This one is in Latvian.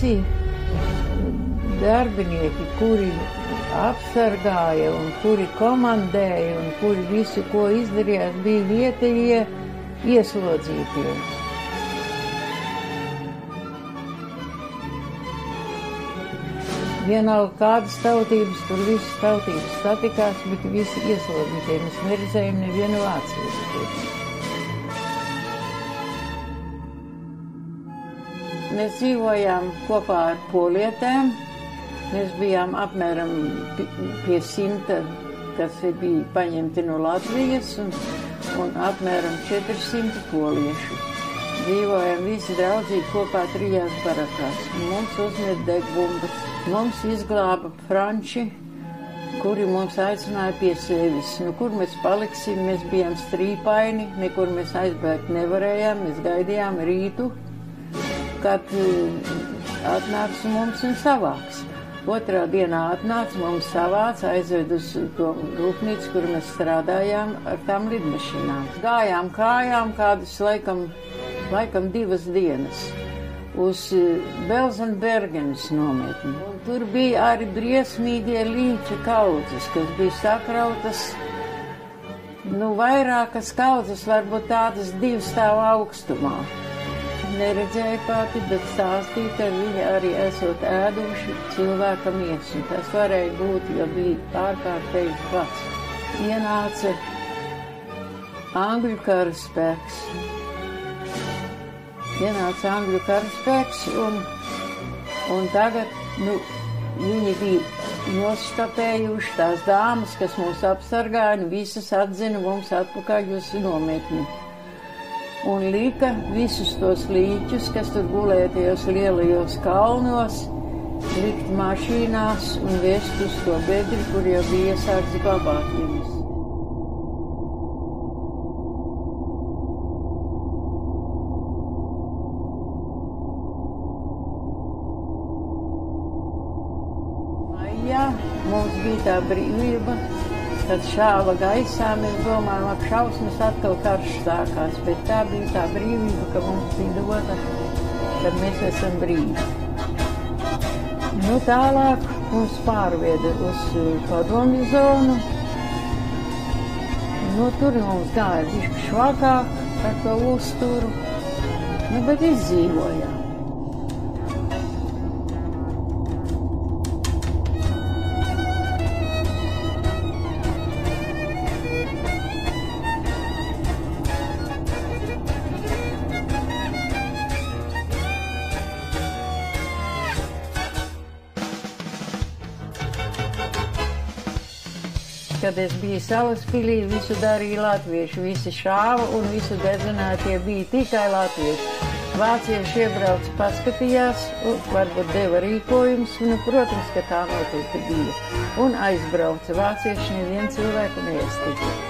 visi darbinieki, kuri apsargāja un kuri komandēja un kuri visu, ko izdarījās, bija vietējie ieslodzītie. Vienalga kādas tautības, tur visas tautības satikās, bet visi ieslodzītie. Mēs neredzējām nevienu vāciešu. Mēs dzīvojām kopā ar polietēm. Mēs bijām apmēram pie 100, kas bija paņemti no Latvijas, un apmēram 400 poliešu. Dzīvojām visi draudzīgi kopā 3 barakās. Mums uzmet degbumbas. Mums izglāba franči, kuri mums aicināja pie sevis. Nu, kur mēs paliksim, mēs bijām strīpaini, nekur mēs aizbēgt nevarējām, mēs gaidījām rītu, kad atnāks mums un savāks. Otrā dienā atnāca, mums savāca, aizved uz to rūpnīcu, kur mēs strādājām ar tām lidmašīnām. Gājām kājām kādas laikam 2 dienas. Uz Belzenbergenes nometni. Un tur bija arī briesmīgie līča kaudzes, kas bija sakrautas, vairākas kaudzes, varbūt tādas 2 stāvu augstumā. Neredzēju pati, bet stāstīja, ka viņi arī esot ēduši cilvēka miesu. Tas varēja būt, jo bija ārkārtēji klats. Ienāca Angļu karaspēks. Ienāca Angļu karaspēks, un tagad, viņi bija noskapējuši tās dāmas, kas mūs apsargāja, un visas atzina mums atpakaļ uz nometni. Un lika visus tos līķus, kas tur gulēja tajos lielajos kalnos, likt mašīnās un vest uz to bedri, kur jau bija iesākts glabāt viņus. Mums bija tā brīvība, kad šāva gaisā, mēs domājam, ap šausmas atkal karš sākās, bet tā bija tā brīvība, ka mums bija dota, kad mēs esam brīvi. Tālāk mums pārveda uz padomju zonu. Tur mums gāja bišķi švakāk ar to uzturu, bet izdzīvojām. Kad es biju Salaspilī, visu darīja latvieši, visi šāva un visu dedzinātie bija tikai latvieši. Vācieši iebrauc, paskatījās, varbūt deva rīkojumus, protams, ka tā noteikti bija. Un aizbrauca. Vācieši nevienu cilvēku neiestika.